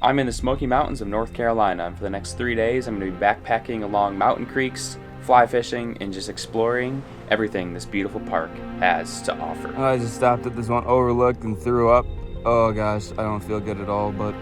I'm in the Smoky Mountains of North Carolina, and for the next 3 days I'm going to be backpacking along mountain creeks, fly fishing, and just exploring everything this beautiful park has to offer. I just stopped at this one overlooked and threw up. Oh gosh, I don't feel good at all, but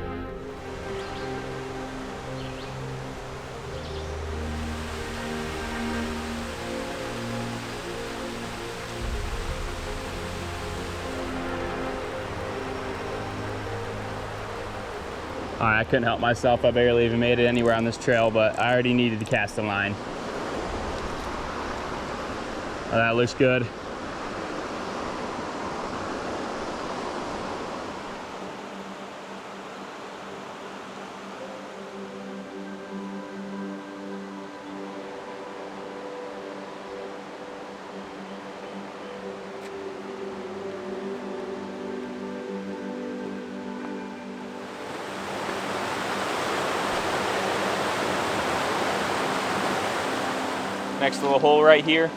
I couldn't help myself. I barely even made it anywhere on this trail, but I already needed to cast a line. Oh, that looks good. Next little hole right here,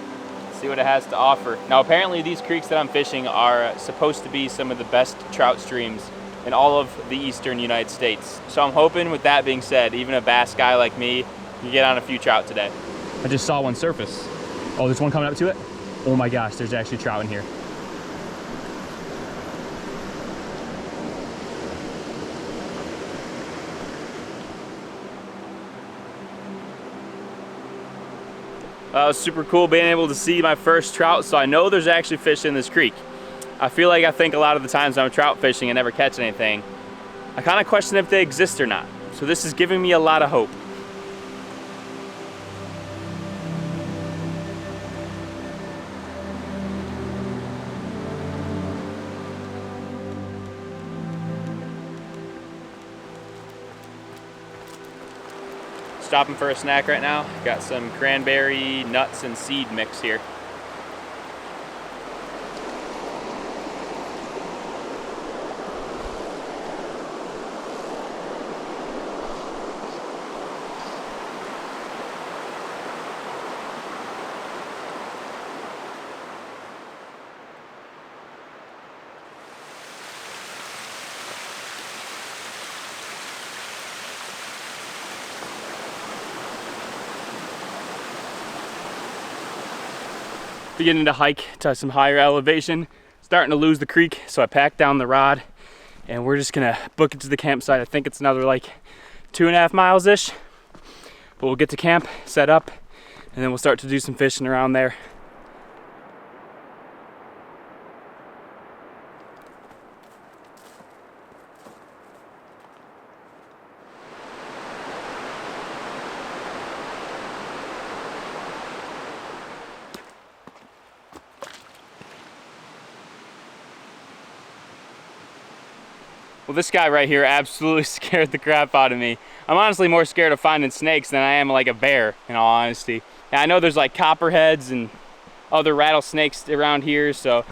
see what it has to offer. Now apparently these creeks that I'm fishing are supposed to be some of the best trout streams in all of the eastern United States. So I'm hoping, with that being said, even a bass guy like me can get on a few trout today. I just saw one surface. Oh, there's one coming up to it? Oh my gosh, there's actually trout in here. It was super cool being able to see my first trout, so I know there's actually fish in this creek. I think a lot of the times when I'm trout fishing and never catch anything, I kind of question if they exist or not. So this is giving me a lot of hope. Stopping for a snack right now. Got some cranberry, nuts, and seed mix here. Beginning to hike to some higher elevation, starting to lose the creek, so I packed down the rod and we're just gonna book it to the campsite. I think it's another like 2.5 miles ish, but we'll get to camp, set up, and then we'll start to do some fishing around there. Well, this guy right here absolutely scared the crap out of me. I'm honestly more scared of finding snakes than I am like a bear, in all honesty. And I know there's like copperheads and other rattlesnakes around here, so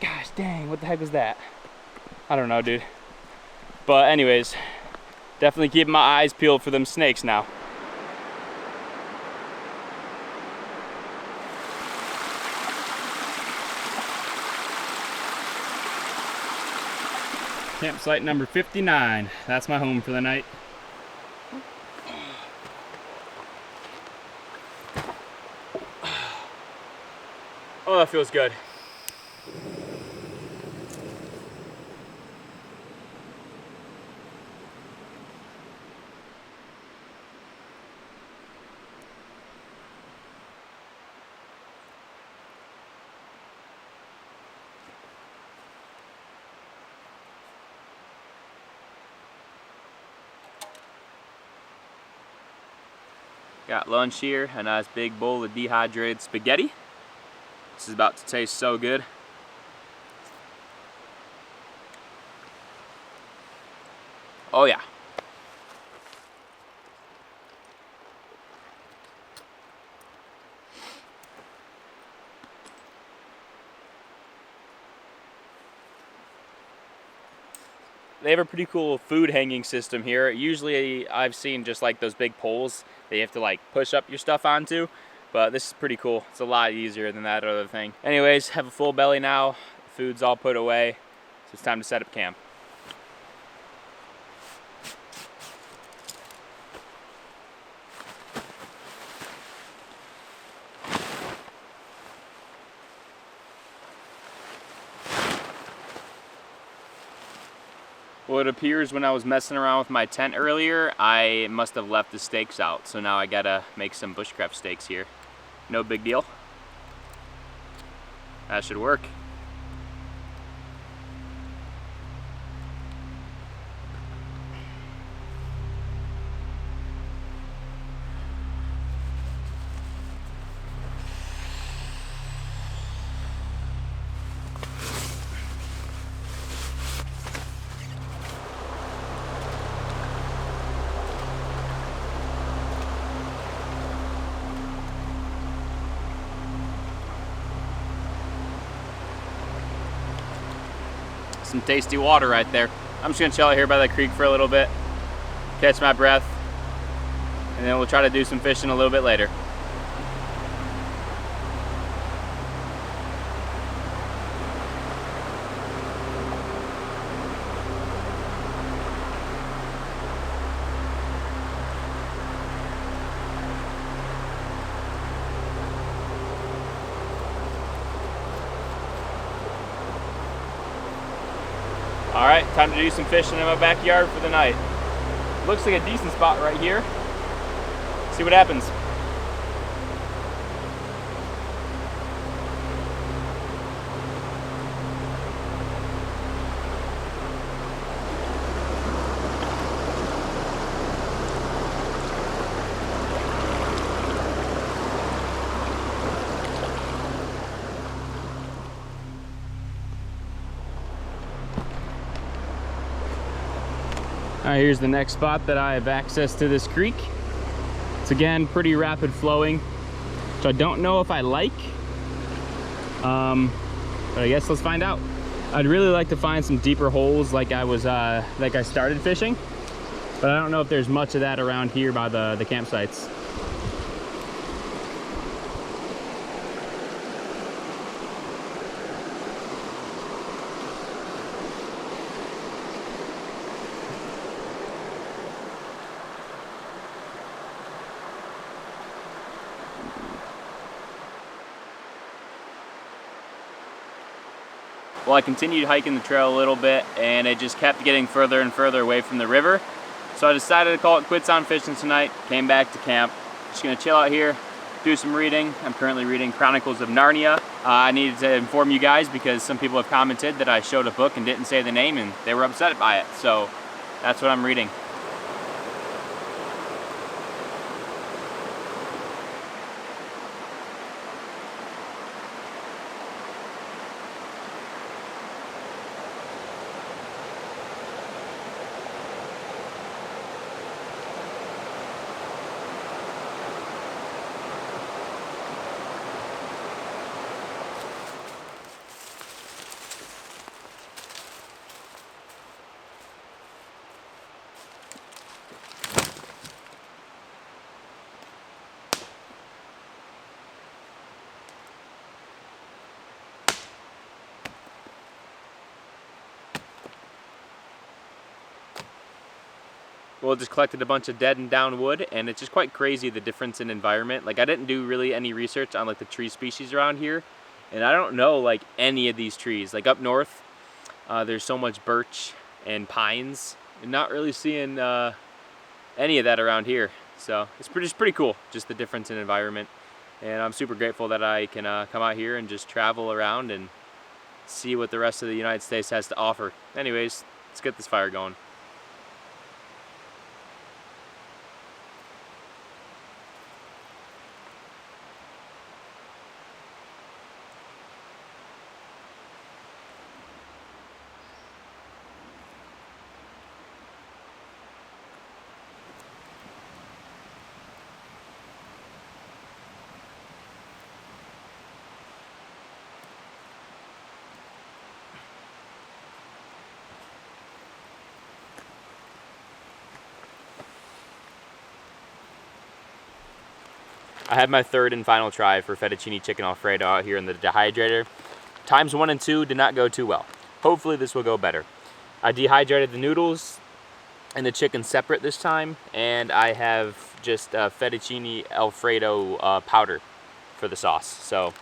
gosh dang, what the heck was that? I don't know, dude. But anyways, definitely keeping my eyes peeled for them snakes now. Campsite number 59. That's my home for the night. Oh, that feels good. Got lunch here, a nice big bowl of dehydrated spaghetti. This is about to taste so good. Oh yeah. They have a pretty cool food hanging system here. Usually I've seen just like those big poles that you have to like push up your stuff onto, but this is pretty cool. It's a lot easier than that other thing. Anyways, have a full belly now. Food's all put away, so it's time to set up camp. Well, it appears when I was messing around with my tent earlier, I must have left the stakes out. So now I gotta make some bushcraft stakes here. No big deal. That should work. Some tasty water right there. I'm just gonna chill out here by the creek for a little bit, catch my breath, and then we'll try to do some fishing a little bit later. All right, time to do some fishing in my backyard for the night. Looks like a decent spot right here. See what happens. All right, here's the next spot that I have access to this creek. It's again pretty rapid flowing, which I don't know if I like, but I guess let's find out. I'd really like to find some deeper holes like I started fishing, but I don't know if there's much of that around here by the campsites. Well, I continued hiking the trail a little bit and it just kept getting further and further away from the river. So I decided to call it quits on fishing tonight, came back to camp. Just gonna chill out here, do some reading. I'm currently reading Chronicles of Narnia. I needed to inform you guys because some people have commented that I showed a book and didn't say the name and they were upset by it. So that's what I'm reading. Well, just collected a bunch of dead and down wood, and it's just quite crazy the difference in environment. Like, I didn't do really any research on like the tree species around here, and I don't know like any of these trees. Like up north, there's so much birch and pines, and not really seeing any of that around here. So it's pretty cool, just the difference in environment. And I'm super grateful that I can come out here and just travel around and see what the rest of the United States has to offer. Anyways, let's get this fire going. I had my third and final try for fettuccine chicken alfredo out here in the dehydrator. Times 1 and 2 did not go too well. Hopefully this will go better. I dehydrated the noodles and the chicken separate this time, and I have just fettuccine alfredo powder for the sauce. So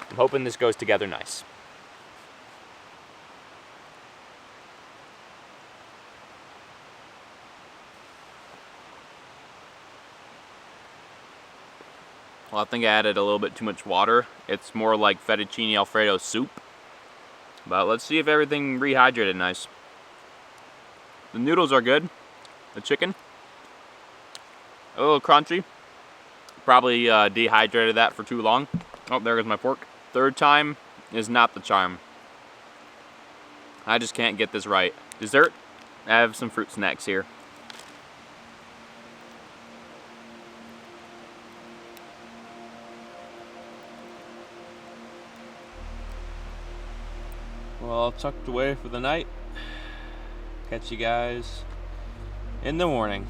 I'm hoping this goes together nice. Well, I think I added a little bit too much water. It's more like fettuccine Alfredo soup. But let's see if everything rehydrated nice. The noodles are good. The chicken, a little crunchy. Probably dehydrated that for too long. Oh, there goes my fork. Third time is not the charm. I just can't get this right. Dessert, I have some fruit snacks here. Well, all tucked away for the night. Catch you guys in the morning.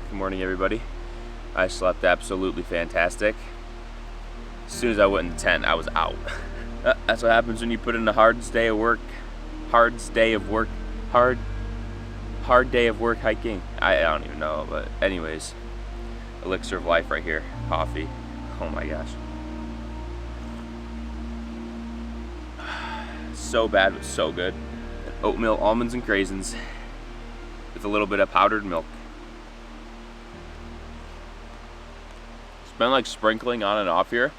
Good morning, everybody. I slept absolutely fantastic. As soon as I went in the tent, I was out. That's what happens when you put in the hardest day of work hiking. I don't even know, but anyways, elixir of life right here, coffee. Oh my gosh. So bad, but so good. Oatmeal, almonds, and craisins with a little bit of powdered milk. It's been like sprinkling on and off here,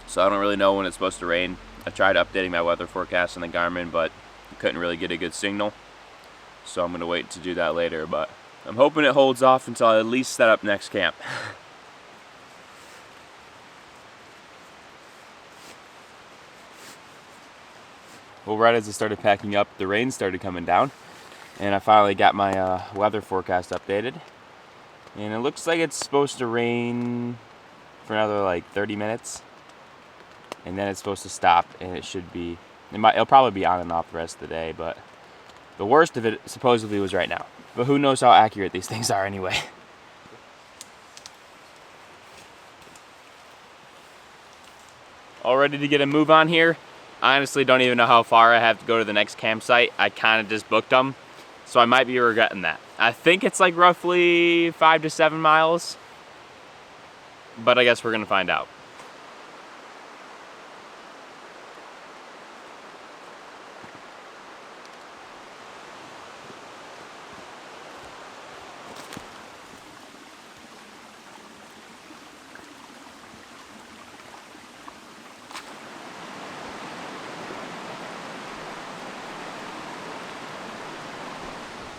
so I don't really know when it's supposed to rain. I tried updating my weather forecast in the Garmin, but couldn't really get a good signal. So I'm gonna wait to do that later, but I'm hoping it holds off until I at least set up next camp. Well, right as I started packing up, the rain started coming down, and I finally got my weather forecast updated. And it looks like it's supposed to rain for another like 30 minutes, and then it's supposed to stop, and it'll probably be on and off the rest of the day, but the worst of it supposedly was right now. But who knows how accurate these things are anyway. All ready to get a move on here. I honestly don't even know how far I have to go to the next campsite. I kind of just booked them, so I might be regretting that. I think it's like roughly 5 to 7 miles, but I guess we're gonna find out.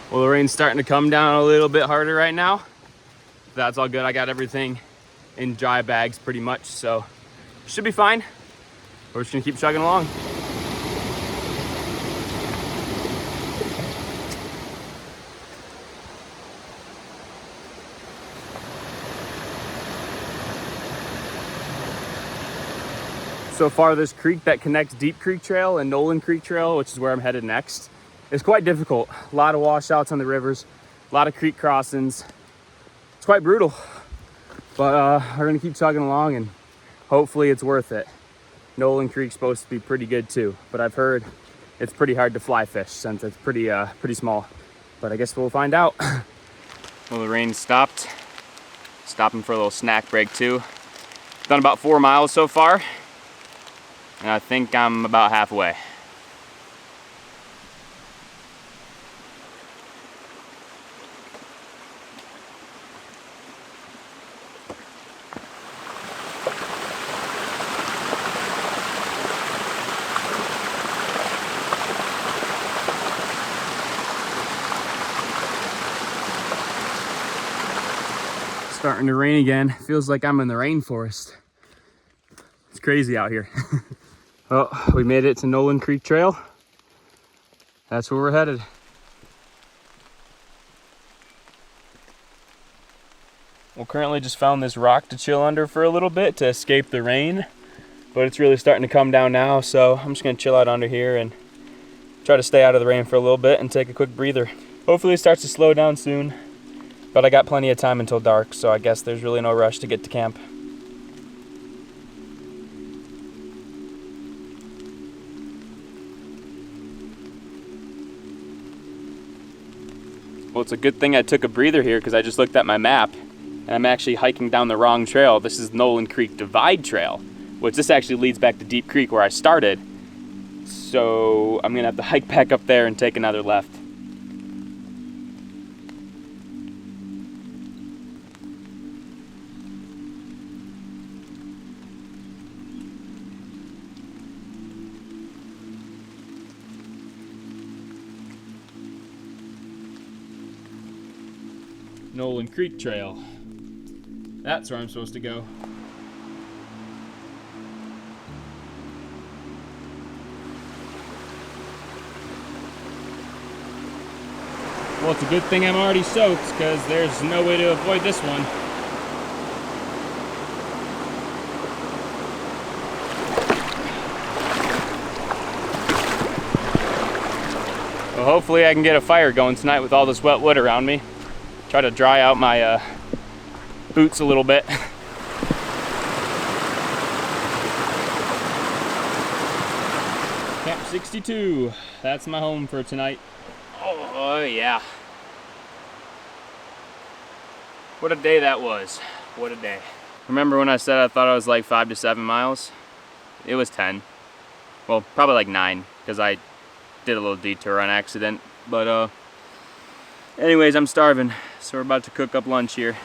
Well, the rain's starting to come down a little bit harder right now. That's all good. I got everything in dry bags pretty much, so should be fine. We're just gonna keep chugging along. So far, this creek that connects Deep Creek Trail and Nolan Creek Trail, which is where I'm headed next, is quite difficult. A lot of washouts on the rivers, a lot of creek crossings. It's quite brutal, but we're gonna keep chugging along and hopefully it's worth it. Nolan Creek's supposed to be pretty good too, but I've heard it's pretty hard to fly fish since it's pretty small. But I guess we'll find out. Well, the rain stopped. Stopping for a little snack break too. Done about 4 miles so far, and I think I'm about halfway. Starting to rain again. Feels like I'm in the rainforest. It's crazy out here. Oh, we made it to Nolan Creek Trail. That's where we're headed. Well, currently just found this rock to chill under for a little bit to escape the rain, but it's really starting to come down now, so I'm just gonna chill out under here and try to stay out of the rain for a little bit and take a quick breather. Hopefully it starts to slow down soon. But I got plenty of time until dark, so I guess there's really no rush to get to camp. Well, it's a good thing I took a breather here because I just looked at my map and I'm actually hiking down the wrong trail. This is Nolan Creek Divide Trail, which this actually leads back to Deep Creek where I started. So I'm gonna have to hike back up there and take another left. Nolan Creek Trail. That's where I'm supposed to go. Well, it's a good thing I'm already soaked because there's no way to avoid this one. Well, hopefully I can get a fire going tonight with all this wet wood around me. Try to dry out my boots a little bit. Camp 62, that's my home for tonight. Oh yeah. What a day that was. What a day. Remember when I said I thought I was like 5 to 7 miles? It was 10. Well, probably like 9 because I did a little detour on accident. But anyways, I'm starving, so we're about to cook up lunch here.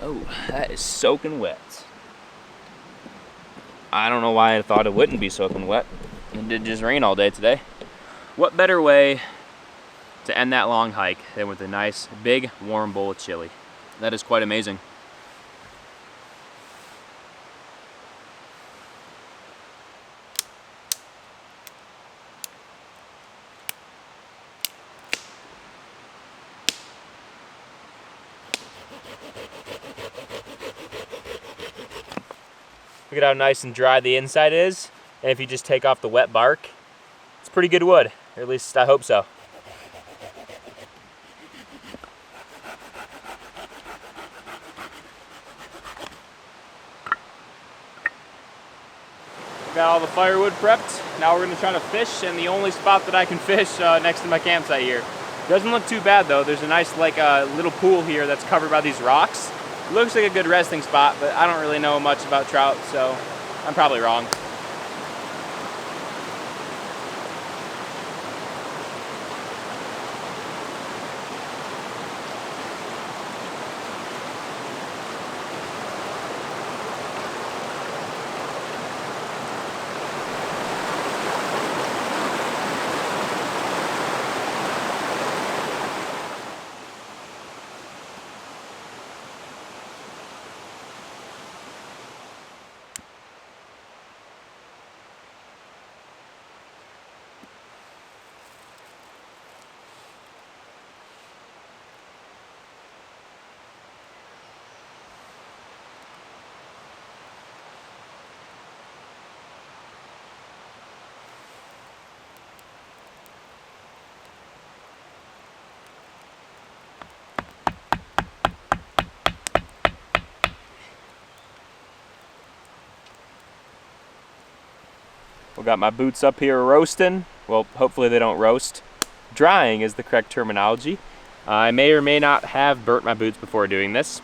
Oh, that is soaking wet. I don't know why I thought it wouldn't be soaking wet. It did just rain all day today. What better way to end that long hike than with a nice, big, warm bowl of chili? That is quite amazing. Look at how nice and dry the inside is. And if you just take off the wet bark, it's pretty good wood. Or at least I hope so. Got all the firewood prepped. Now we're gonna try to fish, and the only spot that I can fish next to my campsite here. Doesn't look too bad though. There's a nice like little pool here that's covered by these rocks. Looks like a good resting spot, but I don't really know much about trout, so I'm probably wrong. We got my boots up here roasting. Well, hopefully they don't roast. Drying is the correct terminology. I may or may not have burnt my boots before doing this.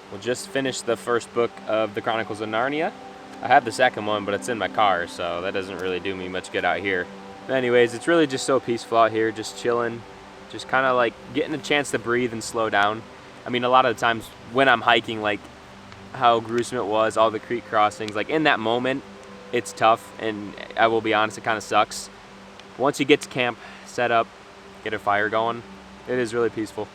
We'll just finish the first book of the Chronicles of Narnia. I have the second one, but it's in my car, so that doesn't really do me much good out here. But anyways, it's really just so peaceful out here, just chilling, just kind of like getting a chance to breathe and slow down. I mean, a lot of the times when I'm hiking, like how gruesome it was, all the creek crossings, like in that moment, it's tough, and I will be honest, it kind of sucks. Once you get to camp, set up, get a fire going, it is really peaceful.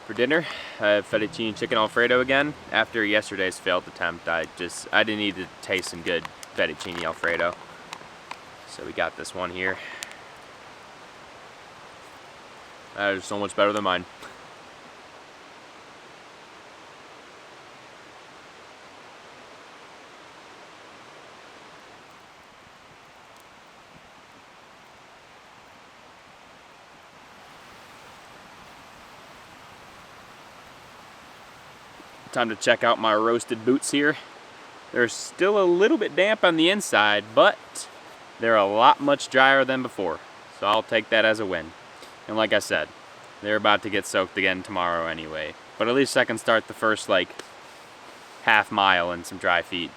For dinner, I have fettuccine chicken Alfredo again. After yesterday's failed attempt, I didn't need to taste some good fettuccine Alfredo. So we got this one here. That is so much better than mine. Time to check out my roasted boots here. They're still a little bit damp on the inside, but they're a lot much drier than before. So I'll take that as a win. And like I said, they're about to get soaked again tomorrow anyway. But at least I can start the first like half mile in some dry feet.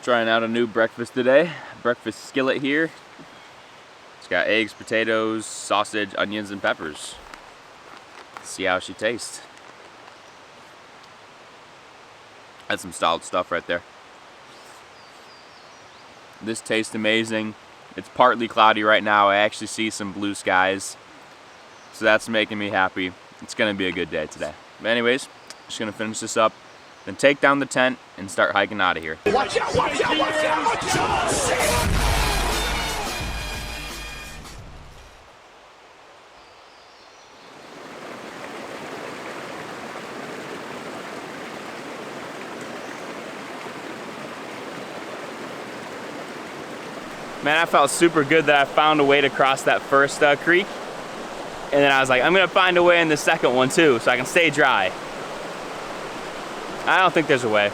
Trying out a new breakfast today. Breakfast skillet here. It's got eggs, potatoes, sausage, onions, and peppers. Let's see how she tastes. That's some solid stuff right there. This tastes amazing. It's partly cloudy right now. I actually see some blue skies. So that's making me happy. It's gonna be a good day today. But anyways, just gonna finish this up, then take down the tent and start hiking out of here. Watch out, watch out, watch out, watch out! Man, I felt super good that I found a way to cross that first creek. And then I was like, I'm gonna find a way in the second one too, so I can stay dry. I don't think there's a way.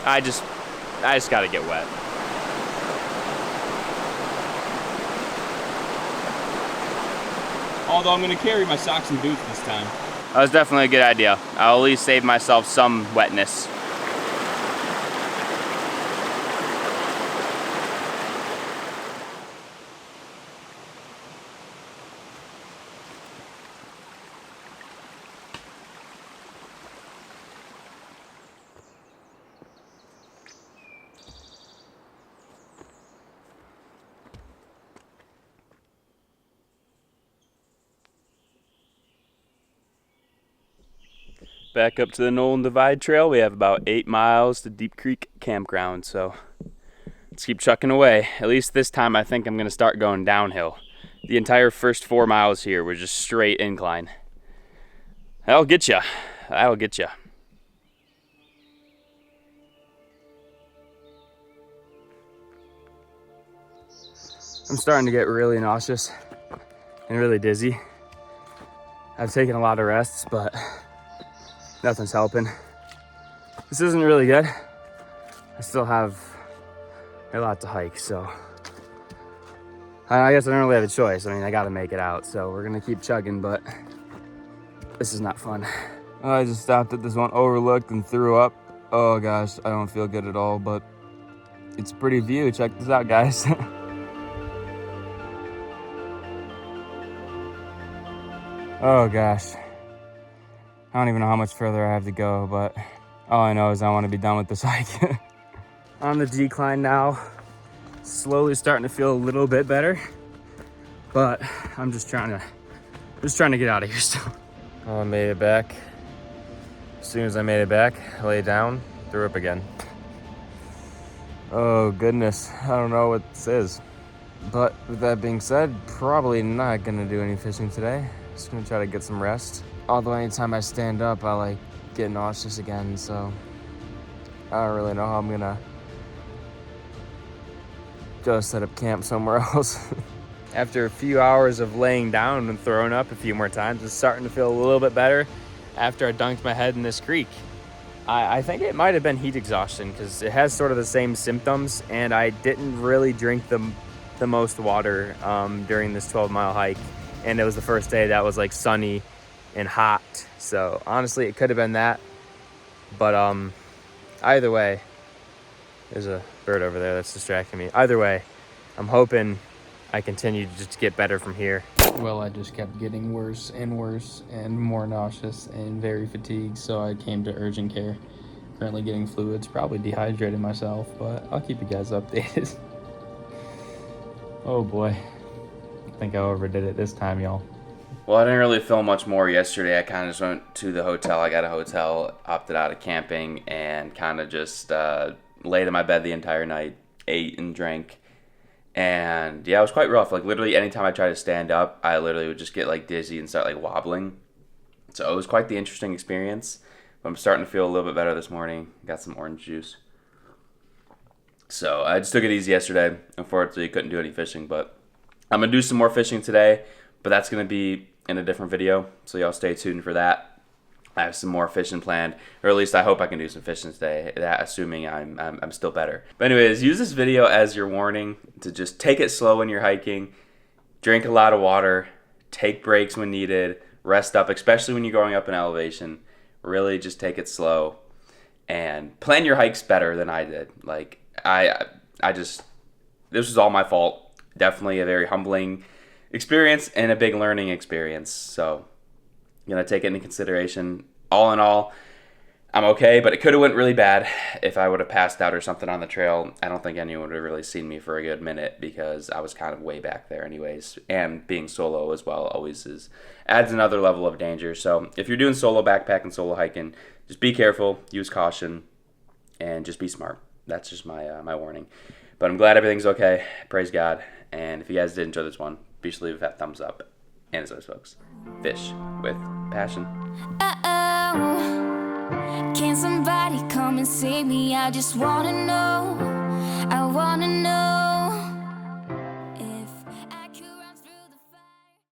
I just gotta get wet. Although I'm gonna carry my socks and boots this time. That was definitely a good idea. I'll at least save myself some wetness. Back up to the Nolan Divide Trail. We have about 8 miles to Deep Creek Campground, so let's keep chucking away. At least this time I think I'm going to start going downhill. The entire first 4 miles here were just straight incline. That'll get ya. That'll get ya. I'm starting to get really nauseous and really dizzy. I've taken a lot of rests, but nothing's helping. This isn't really good. I still have a lot to hike, so I guess I don't really have a choice. I mean, I gotta make it out, so we're gonna keep chugging, but this is not fun. I just stopped at this one overlooked and threw up. Oh gosh, I don't feel good at all, but it's a pretty view. Check this out, guys. Oh gosh. I don't even know how much further I have to go, but all I know is I want to be done with this hike. On the decline now, slowly starting to feel a little bit better, but I'm just trying to get out of here still. Oh, I made it back. As soon as I made it back, I lay down, threw up again. Oh goodness, I don't know what this is. But with that being said, probably not gonna do any fishing today. Just gonna try to get some rest. Although anytime I stand up, I like get nauseous again, so I don't really know how I'm gonna go set up camp somewhere else. After a few hours of laying down and throwing up a few more times, it's starting to feel a little bit better after I dunked my head in this creek. I think it might have been heat exhaustion because it has sort of the same symptoms, and I didn't really drink the most water during this 12-mile hike, and it was the first day that was like sunny and hot, so honestly it could have been that, but either way, there's a bird over there that's distracting me. Either way, I'm hoping I continue to just get better from here. Well, I just kept getting worse and worse and more nauseous and very fatigued, so I came to urgent care. Currently getting fluids, probably dehydrated myself, but I'll keep you guys updated. Oh boy, I think I overdid it this time, y'all. Well, I didn't really film much more yesterday. I kind of just went to the hotel. I got a hotel, opted out of camping, and kind of just laid in my bed the entire night, ate and drank. And yeah, it was quite rough. Like literally anytime I tried to stand up, I literally would just get like dizzy and start like wobbling. So it was quite the interesting experience. But I'm starting to feel a little bit better this morning. Got some orange juice. So I just took it easy yesterday. Unfortunately, couldn't do any fishing, but I'm going to do some more fishing today. But that's going to be in a different video. So y'all stay tuned for that. I have some more fishing planned, or at least I hope I can do some fishing today, that assuming I'm still better. But anyways, use this video as your warning to just take it slow when you're hiking, drink a lot of water, take breaks when needed, rest up, especially when you're going up in elevation. Really just take it slow and plan your hikes better than I did. Like I just, this was all my fault. Definitely a very humbling experience and a big learning experience. So I'm gonna take it into consideration. All in all, I'm okay, but it could have went really bad if I would have passed out or something on the trail. I don't think anyone would have really seen me for a good minute because I was kind of way back there anyways. And being solo as well always adds another level of danger. So if you're doing solo backpacking, solo hiking, just be careful, use caution, and just be smart. That's just my warning. But I'm glad everything's okay. Praise God. And if you guys did enjoy this one, be sure to leave a fat thumbs up. And as always, folks, fish with passion. Can somebody come and save me? I just wanna know. I wanna know.